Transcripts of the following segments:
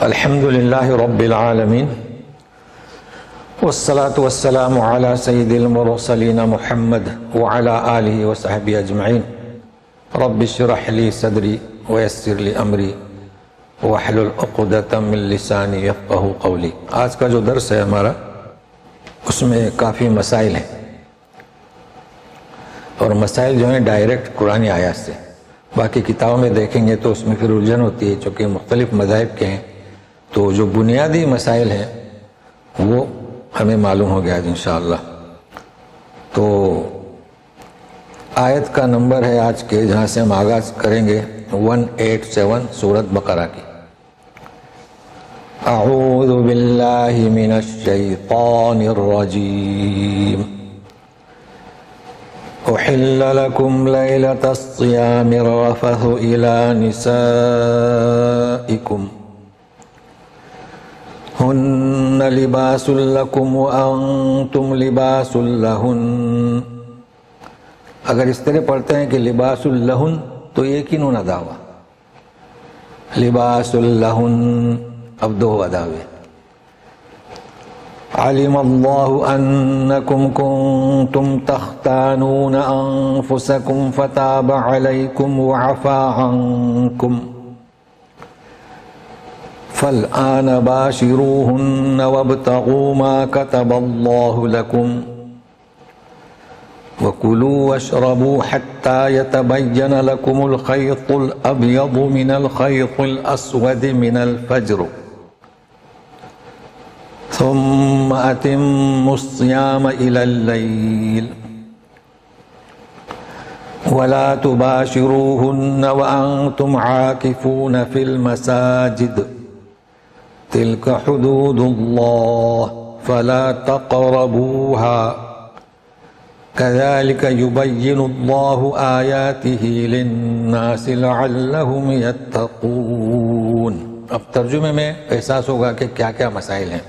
الحمد للہ رب العالمین والصلاة والسلام علی سید المرسلین محمد وعلی آلہ وصحبہ اجمعین رب اشرح لی صدری ویسر لی امری واحلل عقدۃ من لسانی یفقہوا قولی۔ آج کا جو درس ہے ہمارا اس میں کافی مسائل ہیں، اور مسائل جو ہیں ڈائریکٹ قرآن آیات سے، باقی کتابوں میں دیکھیں گے تو اس میں پھر الجھن ہوتی ہے، چونکہ مختلف مذاہب کے ہیں، تو جو بنیادی مسائل ہیں وہ ہمیں معلوم ہو گیا آج انشاءاللہ۔ تو آیت کا نمبر ہے آج کے جہاں سے ہم آغاز کریں گے 187 سورۃ بقرہ کی۔ اعوذ باللہ من الشیطان الرجیم۔ احل لکم لیلۃ الصیام الرفث الی نسائکم ہن لباس لکم وانتم لباس لہن۔ اگر اس طرح پڑھتے ہیں کہ لباس لہن تو ایک ہی نون ادا ہوا، لباس لہن اب دو ادا ہوئے۔ علم اللہ انکم کنتم تختانون انفسکم فتاب علیکم وعفا عنکم فالآن باشروہن وابتغوا ما كتب اللہ لکم وَكُلُوا وَاشْرَبُوا حَتَّى يَتَبَيَّنَ لَكُمُ الْخَيْطُ الْأَبْيَضُ مِنَ الْخَيْطِ الْأَسْوَدِ مِنَ الْفَجْرِ ثُمَّ أَتِمُّوا الصِّيَامَ إِلَى اللَّيْلِ وَلَا تُبَاشِرُوهُنَّ وَأَنْتُمْ عَاكِفُونَ فِي الْمَسَاجِدِ تِلْكَ حُدُودُ اللَّهِ فَلَا تَقْرَبُوهَا كَذَلِكَ يُبَيِّنُ اللَّهُ آيَاتِهِ لِلنَّاسِ لَعَلَّهُمْ يَتَّقُونَ۔ اب ترجمے میں احساس ہوگا کہ کیا کیا مسائل ہیں۔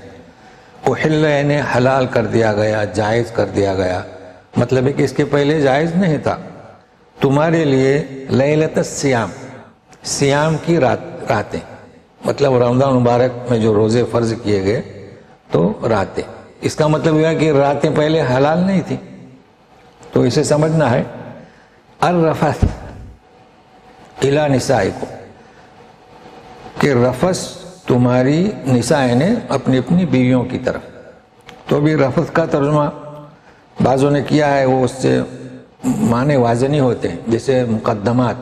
احل یعنی حلال کر دیا گیا، جائز کر دیا گیا، مطلب ہے کہ اس کے پہلے جائز نہیں تھا تمہارے لیے لیلۃ الصیام، صیام کی راتیں، مطلب رمضان مبارک میں جو روزے فرض کیے گئے تو راتیں، اس کا مطلب یہ کہ راتیں پہلے حلال نہیں تھیں، تو اسے سمجھنا ہے الرفث الی نسائکم، کہ رفث تمہاری نساء نے اپنی اپنی بیویوں کی طرف۔ تو ابھی رفث کا ترجمہ بعضوں نے کیا ہے، وہ اس سے معنی واضح نہیں ہوتے، جیسے مقدمات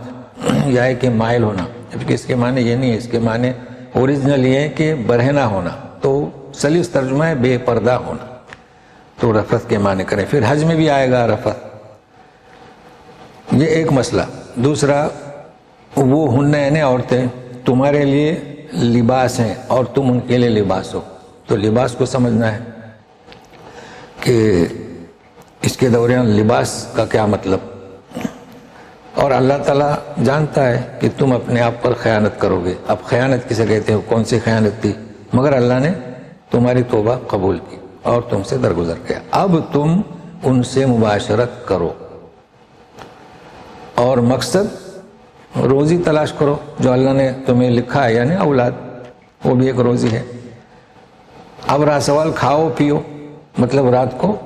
یا ہے کہ مائل ہونا، جبکہ اس کے معنی یہ نہیں ہے، اس کے معنی اوریجنل یہ ہے کہ برہنہ ہونا، تو سلیس ترجمہ ہے بے پردہ ہونا، تو رفث کے معنی کریں۔ پھر حج میں بھی آئے گا رفث، یہ ایک مسئلہ۔ دوسرا وہ ہن یعنی عورتیں تمہارے لیے لباس ہیں اور تم ان کے لیے لباس ہو، تو لباس کو سمجھنا ہے کہ اس کے دوران لباس کا کیا مطلب، اور اللہ تعالیٰ جانتا ہے کہ تم اپنے آپ پر خیانت کرو گے۔ اب خیانت کسے کہتے ہو، کون سی خیانت تھی، مگر اللہ نے تمہاری توبہ قبول کی اور تم سے درگزر کیا، اب تم ان سے مباشرت کرو، اور مقصد روزی تلاش کرو، جو اللہ نے تمہیں لکھا ہے، یعنی اولاد، وہ بھی ایک روزی ہے۔ اب رہا سوال کھاؤ پیو، مطلب رات کو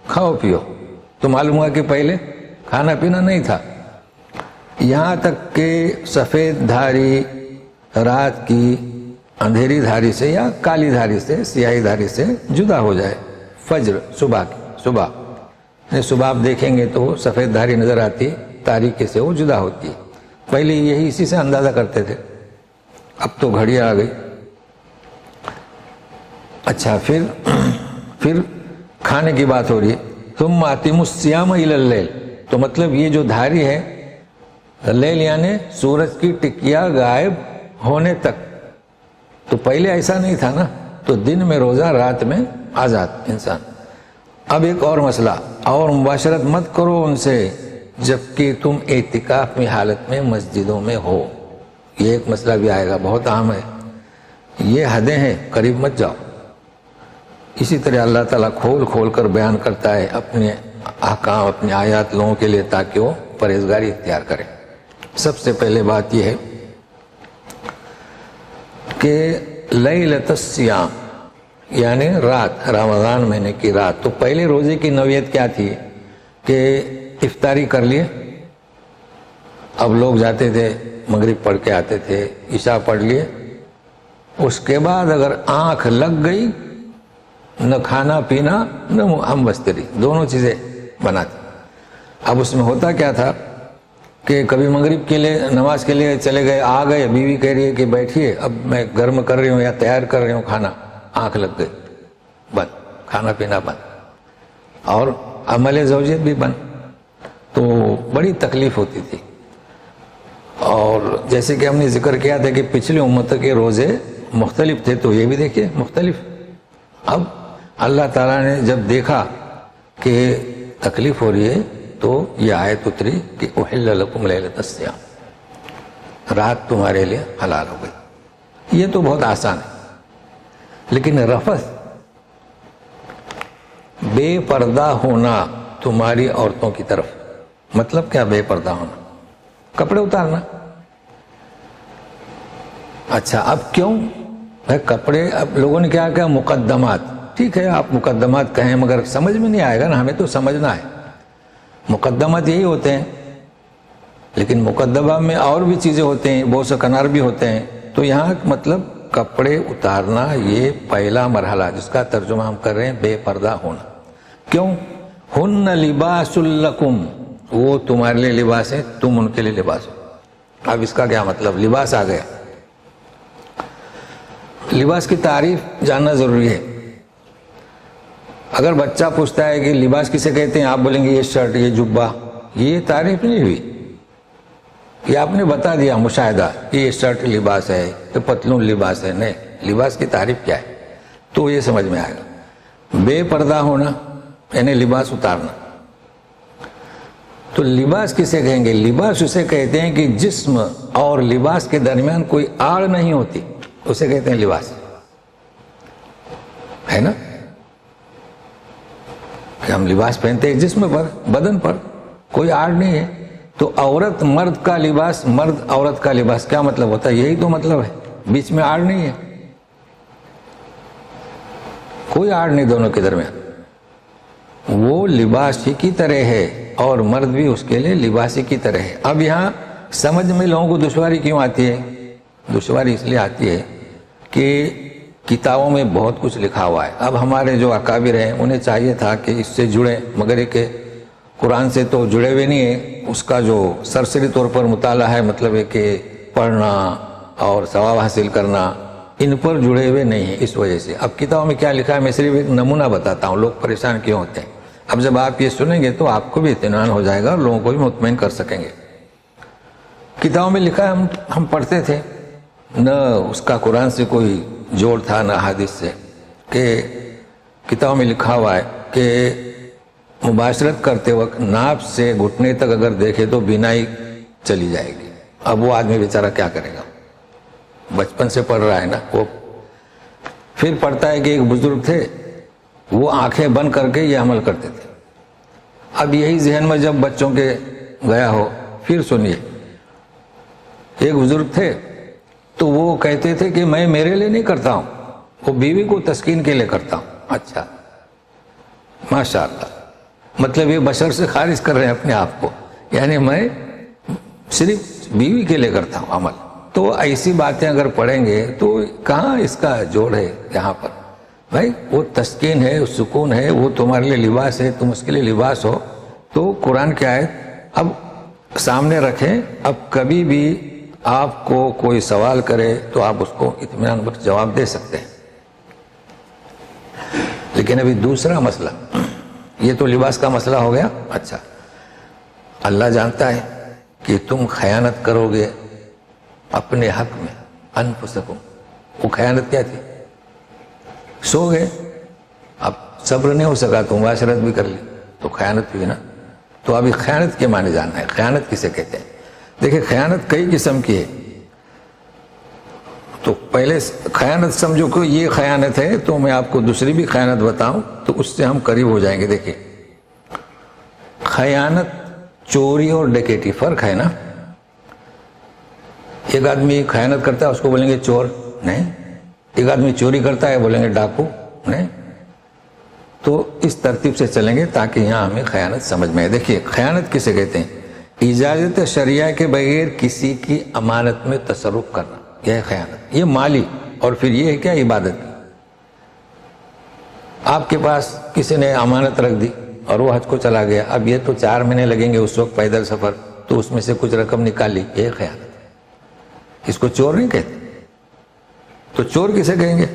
کھاؤ پیو، تو معلوم ہوا کہ پہلے کھانا پینا نہیں تھا، یہاں تک کہ سفید دھاری رات کی اندھیری دھاری سے یا کالی دھاری سے، سیاہی دھاری سے جدا ہو جائے، فجر صبح صبح آپ دیکھیں گے تو سفید دھاری نظر آتی، تاریکی سے وہ جدا ہوتی ہے، پہلے یہی اسی سے اندازہ کرتے تھے، اب تو گھڑی آ گئی۔ اچھا، پھر کھانے کی بات ہو رہی ہے، ثم اتموا الصیام الی اللیل، تو مطلب یہ جو دھاری ہے، لیل یعنی سورج کی ٹکیا غائب ہونے تک، تو پہلے ایسا نہیں تھا نا، تو دن میں روزہ، رات میں آزاد انسان۔ اب ایک اور مسئلہ، اور مباشرت مت کرو ان سے جبکہ تم اعتکاف میں حالت میں مسجدوں میں ہو، یہ ایک مسئلہ بھی آئے گا، بہت عام ہے، یہ حدیں ہیں، قریب مت جاؤ۔ اسی طرح اللہ تعالیٰ کھول کھول کر بیان کرتا ہے اپنے احکام، اپنے آیات لوگوں کے لیے، تاکہ وہ پرہیزگاری اختیار کریں۔ سب سے پہلے بات یہ ہے کہ لیلۃ الصیام یعنی رات، رمضان مہینے کی رات. تو پہلے روزے کی نوعیت کیا تھی کہ افطاری کر لیے. اب لوگ جاتے تھے مغرب پڑھ کے آتے تھے، عشاء پڑھ لیے، اس کے بعد اگر آنکھ لگ گئی نہ کھانا پینا نہ ہم بستری، دونوں چیزیں بناتے. اب اس میں ہوتا کیا تھا کہ کبھی مغرب کے لیے نماز کے لیے چلے گئے، آ گئے، بیوی کہہ رہی ہے کہ بیٹھیے اب میں گرم کر رہی ہوں یا تیار کر رہی ہوں کھانا، آنکھ لگ گئی، بند، کھانا پینا بند اور عمل زوجیت بھی بند. تو بڑی تکلیف ہوتی تھی. اور جیسے کہ ہم نے ذکر کیا تھا کہ پچھلی امتوں کے روزے مختلف تھے، تو یہ بھی دیکھیے مختلف. اب اللہ تعالیٰ نے جب دیکھا کہ تکلیف ہو رہی ہے تو یہ آیت اتری کہ احل لکم لیلۃ الصیام، رات تمہارے لیے حلال ہو گئی. یہ تو بہت آسان ہے. لیکن رفث، بے پردہ ہونا تمہاری عورتوں کی طرف، مطلب کیا بے پردہ ہونا؟ کپڑے اتارنا. اچھا اب کیوں کپڑے؟ اب لوگوں نے کیا کہا مقدمات. ٹھیک ہے آپ مقدمات کہیں مگر سمجھ میں نہیں آئے گا نا، ہمیں تو سمجھنا ہے. مقدمات یہی ہوتے ہیں، لیکن مقدمہ میں اور بھی چیزیں ہوتے ہیں، بہت سے کنار بھی ہوتے ہیں. تو یہاں مطلب کپڑے اتارنا یہ پہلا مرحلہ جس کا ترجمہ ہم کر رہے ہیں بے پردہ ہونا. کیوں؟ ہن لباس لکم، وہ تمہارے لیے لباس ہے، تم ان کے لیے لباس ہو. اب اس کا کیا مطلب؟ لباس آ گیا. لباس کی تعریف جاننا ضروری ہے. اگر بچہ پوچھتا ہے کہ لباس کسے کہتے ہیں، آپ بولیں گے یہ شرٹ، یہ جبہ. یہ تعریف نہیں ہوئی، یہ آپ نے بتا دیا مشاہدہ کہ یہ شرٹ لباس ہے، یہ پتلون لباس ہے. نہیں، لباس کی تعریف کیا ہے تو یہ سمجھ میں آئے گا. بے پردہ ہونا یعنی لباس اتارنا. تو لباس کسے کہیں گے؟ لباس اسے کہتے ہیں کہ جسم اور لباس کے درمیان کوئی آڑ نہیں ہوتی، اسے کہتے ہیں لباس. ہے نا کہ ہم لباس پہنتے ہیں جسم پر، بدن پر، کوئی آڑ نہیں ہے. تو عورت مرد کا لباس، مرد عورت کا لباس، کیا مطلب ہوتا ہے؟ یہی تو مطلب ہے، بیچ میں آڑ نہیں ہے، کوئی آڑ نہیں دونوں کے درمیان. وہ لباس ہی کی طرح ہے اور مرد بھی اس کے لیے لباسی کی طرح ہے. اب یہاں سمجھ میں لوگوں کو دشواری کیوں آتی ہے؟ دشواری اس لیے آتی ہے کہ کتابوں میں بہت کچھ لکھا ہوا ہے. اب ہمارے جو اکابر ہیں انہیں چاہیے تھا کہ اس سے جڑیں، مگر یہ کہ قرآن سے تو جڑے ہوئے نہیں ہیں. اس کا جو سرسری طور پر مطالعہ ہے، مطلب ہے کہ پڑھنا اور ثواب حاصل کرنا، ان پر جڑے ہوئے نہیں ہیں. اس وجہ سے اب کتابوں میں کیا لکھا ہے میں صرف ایک نمونہ بتاتا ہوں، لوگ پریشان کیوں ہوتے ہیں. اب جب آپ یہ سنیں گے تو آپ کو بھی اطمینان ہو جائے گا اور لوگوں کو بھی مطمئن کر سکیں گے. کتابوں میں لکھا ہے، ہم پڑھتے تھے، نہ اس کا قرآن سے کوئی جوڑ تھا نہ حدیث سے، کہ کتابوں میں لکھا ہوا ہے کہ مباشرت کرتے وقت ناف سے گھٹنے تک اگر دیکھے تو بینائی چلی جائے گی. اب وہ آدمی بیچارہ کیا کرے گا؟ بچپن سے پڑھ رہا ہے نا وہ. پھر پڑھتا ہے کہ ایک بزرگ تھے، وہ آنکھیں بند کر کے یہ عمل کرتے تھے. اب یہی ذہن میں جب بچوں کے گیا ہو، پھر سنیے، ایک بزرگ تھے تو وہ کہتے تھے کہ میں میرے لیے نہیں کرتا ہوں، وہ بیوی کو تسکین کے لیے کرتا ہوں. اچھا ماشاءاللہ، مطلب یہ بشر سے خارج کر رہے ہیں اپنے آپ کو، یعنی میں صرف بیوی کے لیے کرتا ہوں عمل. تو ایسی باتیں اگر پڑھیں گے تو کہاں اس کا جوڑ ہے یہاں پر؟ بھائی وہ تسکین ہے، سکون ہے، وہ تمہارے لیے لباس ہے، تم اس کے لیے لباس ہو. تو قرآن کی آیت اب سامنے رکھیں. اب کبھی بھی آپ کو کوئی سوال کرے تو آپ اس کو اطمینان پر جواب دے سکتے ہیں. لیکن ابھی دوسرا مسئلہ، یہ تو لباس کا مسئلہ ہو گیا. اچھا، اللہ جانتا ہے کہ تم خیانت کرو گے اپنے حق میں، انفسکم. وہ خیانت کیا تھی؟ سو گئے، اب صبر نہیں ہو سکا تو مباشرت بھی کر لی، تو خیانت ہوئی نا. تو ابھی خیانت کے معنی جاننا ہے. خیانت کسے کہتے ہیں؟ دیکھیں خیانت کئی قسم کی ہے. تو پہلے خیانت سمجھو کہ یہ خیانت ہے، تو میں آپ کو دوسری بھی خیانت بتاؤں تو اس سے ہم قریب ہو جائیں گے. دیکھیں خیانت، چوری اور ڈکیتی فرق ہے نا. ایک آدمی خیانت کرتا ہے اس کو بولیں گے چور؟ نہیں. ایک آدمی چوری کرتا ہے بولیں گے ڈاکو نہیں. تو اس ترتیب سے چلیں گے تاکہ یہاں ہمیں خیانت سمجھ میں آئے. دیکھیے خیانت کسے کہتے ہیں؟ اجازت شرعیہ کے بغیر کسی کی امانت میں تصرف کرنا، یہ ہے خیانت. یہ مالی اور پھر یہ ہے کیا؟ عبادت. آپ کے پاس کسی نے امانت رکھ دی اور وہ حج کو چلا گیا، اب یہ تو 4 مہینے لگیں گے اس وقت پیدل سفر، تو اس میں سے کچھ رقم نکال لی، یہ خیانت. اس کو چور نہیں کہتے. تو چور کسے کہیں گے؟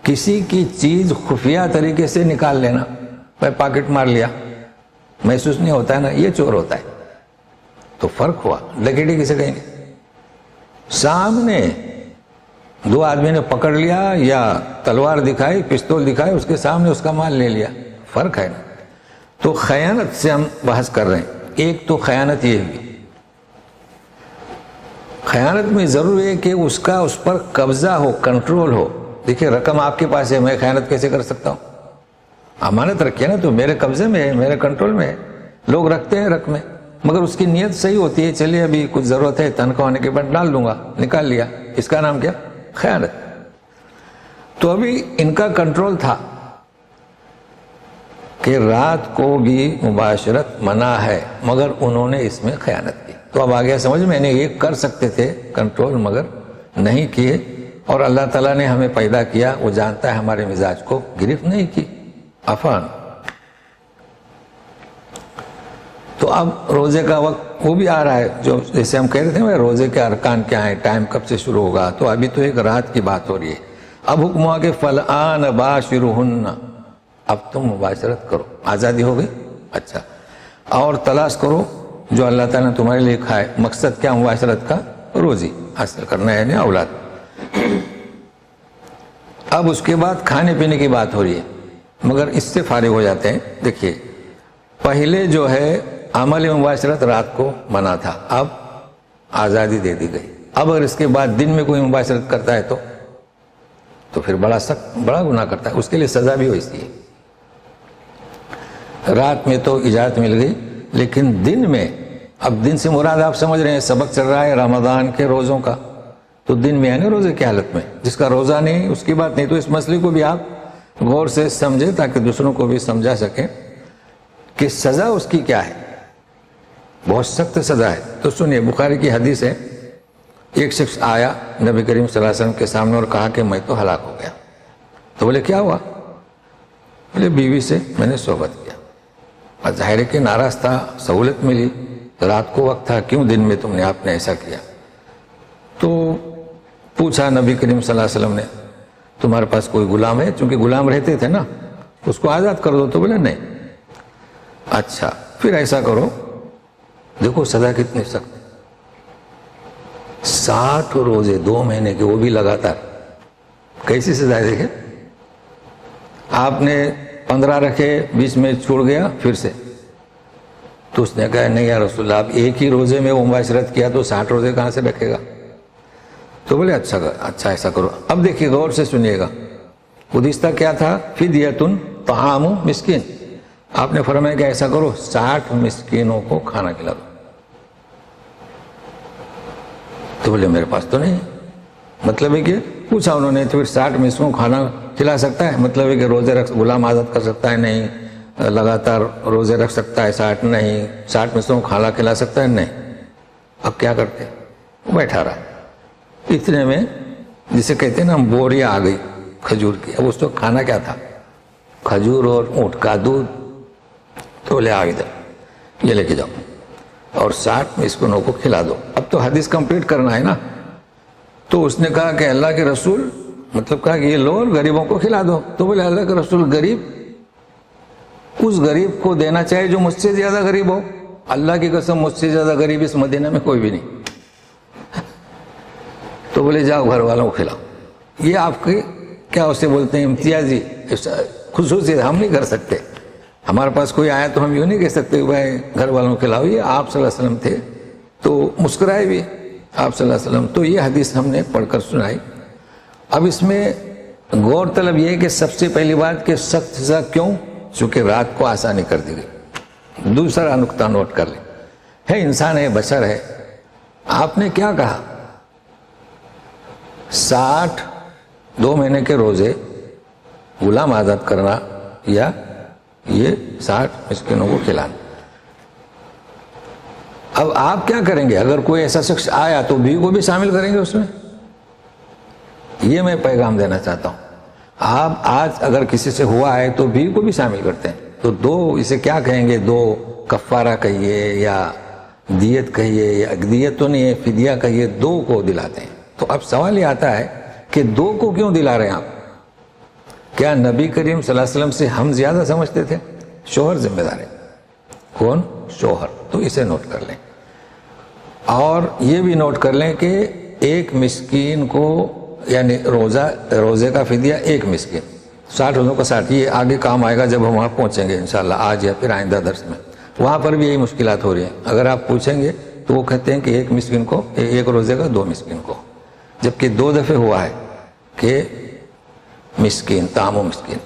کسی کی چیز خفیہ طریقے سے نکال لینا، میں پاکٹ مار لیا، محسوس نہیں ہوتا ہے نا، یہ چور ہوتا ہے. تو فرق ہوا. ڈکیٹی کسے کہیں گے؟ سامنے 2 آدمی نے پکڑ لیا یا تلوار دکھائی، پستول دکھائی، اس کے سامنے اس کا مال لے لیا، فرق ہے نا. تو خیانت سے ہم بحث کر رہے ہیں. ایک تو خیانت یہ ہوئی، خیانت میں ضرور ہے کہ اس کا اس پر قبضہ ہو، کنٹرول ہو. دیکھیں رقم آپ کے پاس ہے، میں خیانت کیسے کر سکتا ہوں؟ امانت رکھیے نا، تو میرے قبضے میں ہے، میرے کنٹرول میں ہے. لوگ رکھتے ہیں رقمیں، مگر اس کی نیت صحیح ہوتی ہے، چلیے ابھی کچھ ضرورت ہے، تنخواہ ہونے کے بعد ڈال دوں گا، نکال لیا. اس کا نام کیا؟ خیانت. تو ابھی ان کا کنٹرول تھا کہ رات کو بھی مباشرت منع ہے، مگر انہوں نے اس میں خیانت کی. تو اب آگیا سمجھ میں، یہ کر سکتے تھے کنٹرول مگر نہیں کیے. اور اللہ تعالیٰ نے ہمیں پیدا کیا، وہ جانتا ہے ہمارے مزاج کو، گرفت نہیں کی. عفان. تو اب روزے کا وقت وہ بھی آ رہا ہے، جو جیسے ہم کہہ رہے تھے روزے کے ارکان کیا ہیں، ٹائم کب سے شروع ہوگا. تو ابھی تو ایک رات کی بات ہو رہی ہے. اب حکم ہوا کہ فالآن باشرہن، اب تم مباشرت کرو. آزادی ہو گئی. اچھا، اور تلاش کرو جو اللہ تعالیٰ نے تمہارے لیے کھائے. مقصد کیا مباشرت کا؟ روزی حاصل کرنا ہے، یعنی اولاد. اب اس کے بعد کھانے پینے کی بات ہو رہی ہے، مگر اس سے فارغ ہو جاتے ہیں. دیکھیے پہلے جو ہے عمل مباشرت رات کو منع تھا، اب آزادی دے دی گئی. اب اگر اس کے بعد دن میں کوئی مباشرت کرتا ہے تو پھر بڑا سخت، بڑا گناہ کرتا ہے، اس کے لیے سزا بھی ہوتی ہے. رات میں تو اجازت مل گئی، لیکن دن میں، اب دن سے مراد آپ سمجھ رہے ہیں سبق چل رہا ہے رمضان کے روزوں کا، تو دن میں ہے نا روزے کی حالت میں. جس کا روزہ نہیں اس کی بات نہیں. تو اس مسئلے کو بھی آپ غور سے سمجھیں تاکہ دوسروں کو بھی سمجھا سکیں کہ سزا اس کی کیا ہے. بہت سخت سزا ہے. تو سنیے، بخاری کی حدیث ہے، ایک شخص آیا نبی کریم صلی اللہ علیہ وسلم کے سامنے اور کہا کہ میں تو ہلاک ہو گیا. تو بولے کیا ہوا؟ بولے بیوی سے میں نے صحبت کیا، اور ظاہر ہے کہ ناراض تھا، سہولت ملی، رات کو وقت تھا، کیوں دن میں تم نے آپ نے ایسا کیا؟ تو پوچھا نبی کریم صلی اللہ علیہ وسلم نے تمہارے پاس کوئی غلام ہے؟ چونکہ غلام رہتے تھے نا، اس کو آزاد کر دو. تو بولے نہیں. اچھا پھر ایسا کرو، دیکھو سزا کتنی سخت، 60 روزے 2 مہینے کے، وہ بھی لگاتار. کیسی سزا ہے دیکھیں. آپ نے 15 رکھے، 20 میں چھوڑ گیا پھر سے. تو اس نے کہا نہیں یا رسول اللہ، آپ ایک ہی روزے میں وہ مباشرت کیا تو 60 روزے کہاں سے رکھے گا؟ تو بولے اچھا ایسا کرو. اب دیکھیے غور سے سنیے گا، حدیثہ کیا تھا؟ فدیۃ طعام مسکین. آپ نے فرمایا کہ ایسا کرو 60 مسکینوں کو کھانا کھلا دو. تو بولے میرے پاس تو نہیں. مطلب ہے کہ پوچھا انہوں نے، تو پھر 60 مسکینوں کو کھانا کھلا سکتا ہے؟ مطلب ہے کہ روزے رکھ، غلام آزاد کر سکتا ہے؟ نہیں. لگاتار روزے رکھ سکتا ہے؟ 60 نہیں. 60 مسکینوں کو کھانا کھلا سکتا ہے؟ نہیں. اب کیا کرتے؟ وہ بیٹھا رہا. اتنے میں جسے کہتے ہیں نا بوریا آ گئی کھجور کی. اب اس کو کھانا کیا تھا؟ کھجور اور اونٹ کا دودھ. تو لے آ ادھر، یہ لے کے جاؤ اور 60 مسکینوں کو کھلا دو. اب تو حدیث کمپلیٹ کرنا ہے نا. تو اس نے کہا کہ اللہ کے رسول، مطلب کہا کہ یہ لو غریبوں کو کھلا دو. تو بولے اللہ کے رسول، غریب اس غریب کو دینا چاہیے جو مجھ سے زیادہ غریب ہو. اللہ کی قسم مجھ سے زیادہ غریب اس مدینہ میں کوئی بھی نہیں. تو بولے جاؤ گھر والوں کو کھلاؤ. یہ آپ کے کیا اسے بولتے ہیں امتیازی خصوصیت، ہم نہیں کر سکتے. ہمارے پاس کوئی آیا تو ہم یوں نہیں کہہ سکتے کہ بھائی گھر والوں کو کھلاؤ. یہ آپ صلی اللہ علیہ وسلم تھے تو مسکرائے بھی آپ صلی اللہ علیہ وسلم. تو یہ حدیث ہم نے پڑھ کر سنائی. اب اس میں غور طلب یہ ہے کہ سب سے پہلی بات کہ سخت سزا کیوں؟ چونکہ رات کو آسانی کر دی گئی. دوسرا نقطہ نوٹ کر لیں، ہے انسان ہے، بشر ہے. آپ نے کیا کہا؟ 60 2 مہینے کے روزے غلام آزاد کرنا یا یہ 60 مسکینوں کو کھلانا۔ اب آپ کیا کریں گے؟ اگر کوئی ایسا شخص آیا تو بیوی کو بھی شامل کریں گے اس میں؟ یہ میں پیغام دینا چاہتا ہوں۔ آپ آج اگر کسی سے ہوا ہے تو بیوی کو بھی شامل کرتے ہیں، تو 2 اسے کیا کہیں گے، 2 کفارہ کہیے یا دیت کہیے، یا دیت تو نہیں ہے، فدیہ کہیے، 2 کو دلاتے ہیں۔ تو اب سوال یہ آتا ہے کہ 2 کو کیوں دلا رہے ہیں آپ؟ کیا نبی کریم صلی اللہ علیہ وسلم سے ہم زیادہ سمجھتے تھے؟ شوہر ذمہ دار ہے۔ کون؟ شوہر۔ تو اسے نوٹ کر لیں، اور یہ بھی نوٹ کر لیں کہ 1 مسکین کو، یعنی روزے کا فدیہ 1 مسکین، 60 روزوں کا 60۔ یہ آگے کام آئے گا جب ہم وہاں پہنچیں گے انشاءاللہ، آج یا پھر آئندہ درس میں، وہاں پر بھی یہی مشکلات ہو رہی ہیں۔ اگر آپ پوچھیں گے تو وہ کہتے ہیں کہ 1 مسکین کو، 1 روزے کا 2 مسکین کو، جبکہ 2 دفعے ہوا ہے کہ مسکین، طعام و مسکین۔